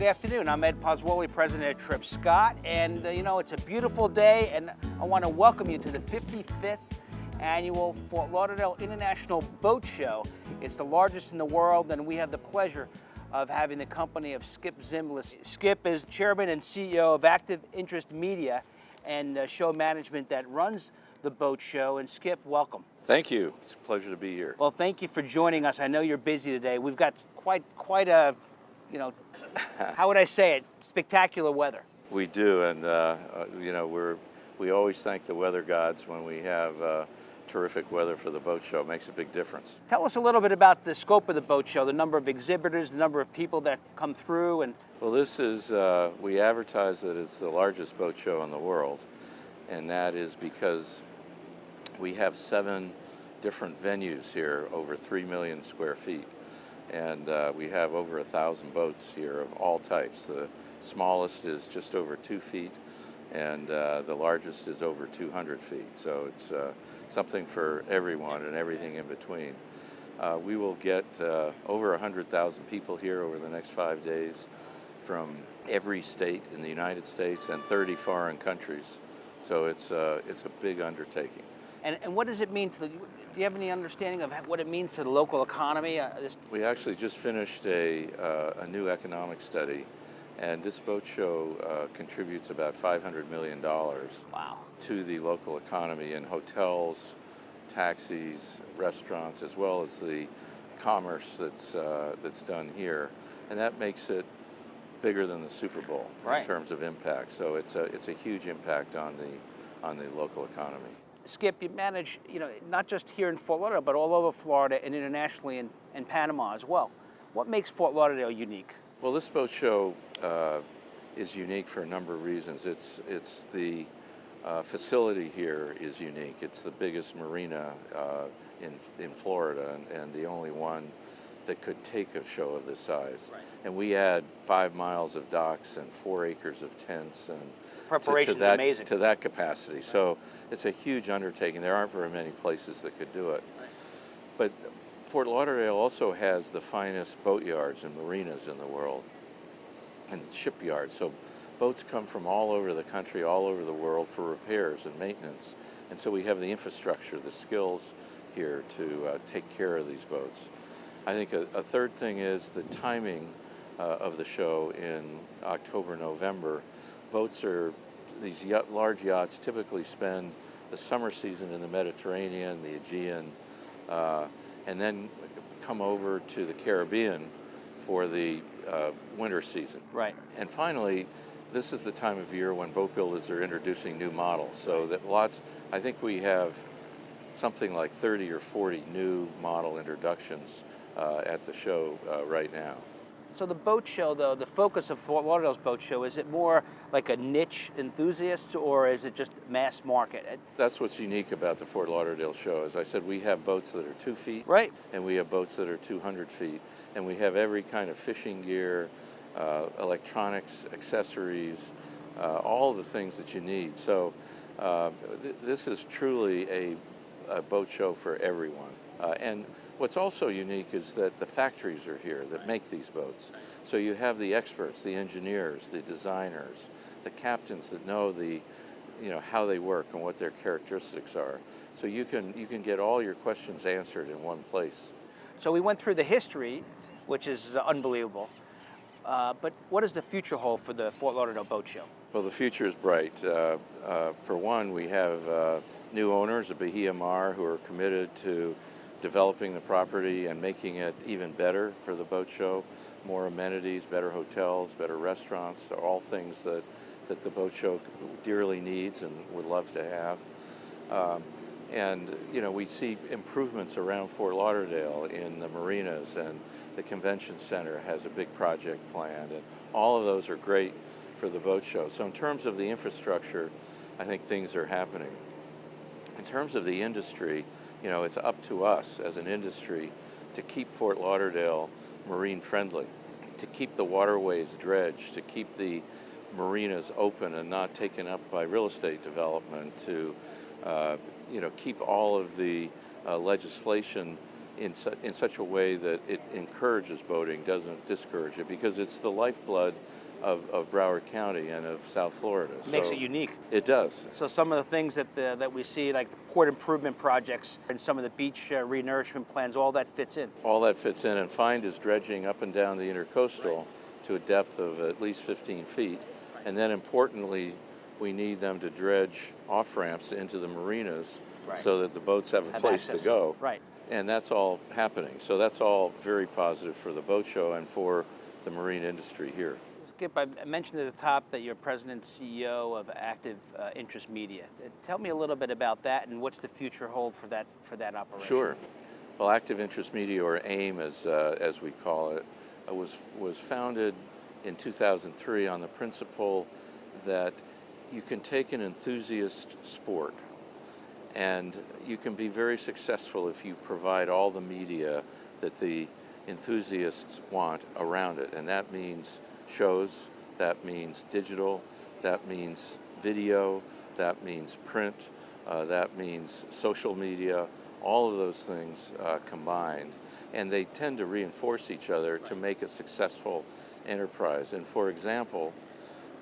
afternoon. I'm Ed Puzzuoli, president of Tripp Scott, and it's a beautiful day, and I want to welcome you to the 55th annual Fort Lauderdale International Boat Show. It's the largest in the world, and we have the pleasure of having the company of Skip Zimbalist. Skip is chairman and CEO of Active Interest Media and show management that runs the boat show. And Skip, welcome. Thank you. It's a pleasure to be here. Well, thank you for joining us. I know you're busy today. We've got quite a, how would I say it, spectacular weather. We do, and we always thank the weather gods when we have terrific weather for the boat show. It makes a big difference. Tell us a little bit about the scope of the boat show, the number of exhibitors, the number of people that come through. And well, this is, we advertise that it's the largest boat show in the world, and that is because we have 7 different venues here, over 3 million square feet. And we have over 1,000 boats here of all types. The smallest is just over 2 feet, and the largest is over 200 feet. So it's something for everyone and everything in between. We will get over 100,000 people here over the next 5 days from every state in the United States and 30 foreign countries. So it's a big undertaking. And what does it mean to the, do you have any understanding of what it means to the local economy? We actually just finished a new economic study, and this boat show contributes about $500 million to the local economy in hotels, taxis, restaurants, as well as the commerce that's done here. And that makes it bigger than the Super Bowl in terms of impact. So it's a huge impact on the local economy. Skip, you manage, not just here in Fort Lauderdale, but all over Florida and internationally in Panama as well. What makes Fort Lauderdale unique? Well, this boat show is unique for a number of reasons. It's the facility here is unique. It's the biggest marina in Florida and the only one that could take a show of this size. Right. And we add 5 miles of docks and 4 acres of tents and preparation's amazing to that capacity. Right. So it's a huge undertaking. There aren't very many places that could do it. Right. But Fort Lauderdale also has the finest boat yards and marinas in the world and shipyards. So boats come from all over the country, all over the world for repairs and maintenance. And so we have the infrastructure, the skills here to take care of these boats. I think a third thing is the timing of the show in October, November. These large yachts typically spend the summer season in the Mediterranean, the Aegean, and then come over to the Caribbean for the winter season. Right. And finally, this is the time of year when boat builders are introducing new models. So that I think we have something like 30 or 40 new model introductions at the show right now. So the boat show, though, the focus of Fort Lauderdale's boat show, is it more like a niche enthusiast, or is it just mass market? That's what's unique about the Fort Lauderdale show. As I said, we have boats that are 2 feet, right, and we have boats that are 200 feet, and we have every kind of fishing gear, electronics, accessories, all the things that you need. So this is truly a boat show for everyone. And what's also unique is that the factories are here that make these boats. So you have the experts, the engineers, the designers, the captains that know how they work and what their characteristics are. So you can get all your questions answered in one place. So we went through the history, which is unbelievable. But what does the future hold for the Fort Lauderdale Boat Show? Well, the future is bright. For one, we have new owners of Bahia Mar who are committed to developing the property and making it even better for the boat show. More amenities, better hotels, better restaurants, are all things that the boat show dearly needs and would love to have. And we see improvements around Fort Lauderdale in the marinas, and the convention center has a big project planned, and all of those are great for the boat show. So in terms of the infrastructure, I think things are happening. In terms of the industry, it's up to us as an industry to keep Fort Lauderdale marine friendly, to keep the waterways dredged, to keep the marinas open and not taken up by real estate development, to keep all of the legislation in such a way that it encourages boating, doesn't discourage it, because it's the lifeblood of Broward County and of South Florida. Makes it unique. It does. So some of the things that we see, like the port improvement projects and some of the beach re-nourishment plans, all that fits in. All that fits in, and Find is dredging up and down the intercoastal to a depth of at least 15 feet. And then importantly, we need them to dredge off-ramps into the marinas so that the boats have a place access. to go. Right. And that's all happening. So that's all very positive for the boat show and for the marine industry here. Skip, I mentioned at the top that you're president and CEO of Active Interest Media. Tell me a little bit about that and what's the future hold for that operation. Sure. Well, Active Interest Media, or AIM as we call it, was founded in 2003 on the principle that you can take an enthusiast sport and you can be very successful if you provide all the media that the enthusiasts want around it. And that means shows, that means digital, that means video, that means print, that means social media, all of those things combined. And they tend to reinforce each other to make a successful enterprise. And for example,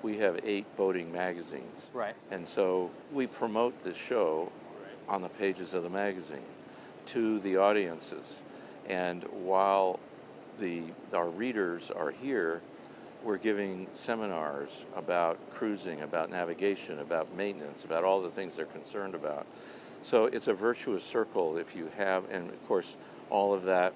we have 8 boating magazines. Right. And so we promote this show on the pages of the magazine to the audiences. And while our readers are here, we're giving seminars about cruising, about navigation, about maintenance, about all the things they're concerned about. So it's a virtuous circle if you have, and of course, all of that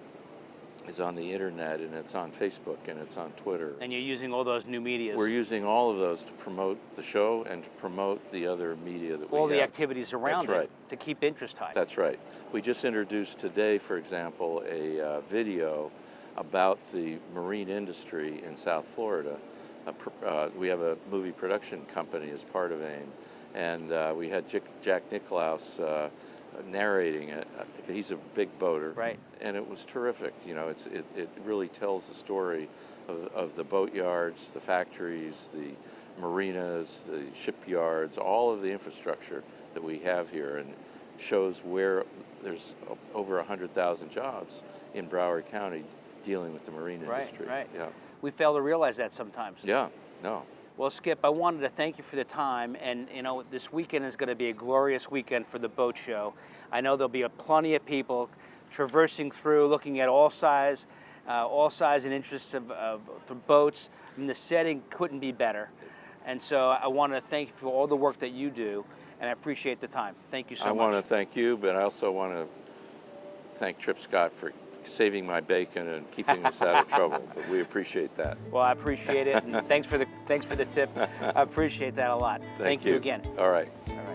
is on the internet, and it's on Facebook, and it's on Twitter. And you're using all those new medias. We're using all of those to promote the show and to promote the other media that we have. All the activities around That's right. it to keep interest high. That's right. We just introduced today, for example, a video about the marine industry in South Florida. We have a movie production company as part of AIM, and we had Jack Nicklaus narrating it. He's a big boater, right? And it was terrific. You know, it really tells the story of the boatyards, the factories, the marinas, the shipyards, all of the infrastructure that we have here, and shows where there's over 100,000 jobs in Broward County dealing with the marine industry. Right. Yeah. We fail to realize that sometimes. Yeah. No. Well, Skip, I wanted to thank you for the time, and you know, this weekend is going to be a glorious weekend for the boat show. I know there'll be plenty of people traversing through, looking at all size and interests of the boats. I mean, the setting couldn't be better, and so I want to thank you for all the work that you do, and I appreciate the time. Thank you so much. I want to thank you, but I also want to thank Tripp Scott for saving my bacon and keeping us out of trouble. But we appreciate that. Well, I appreciate it, and thanks for the tip. I appreciate that a lot. Thank you again. All right. All right.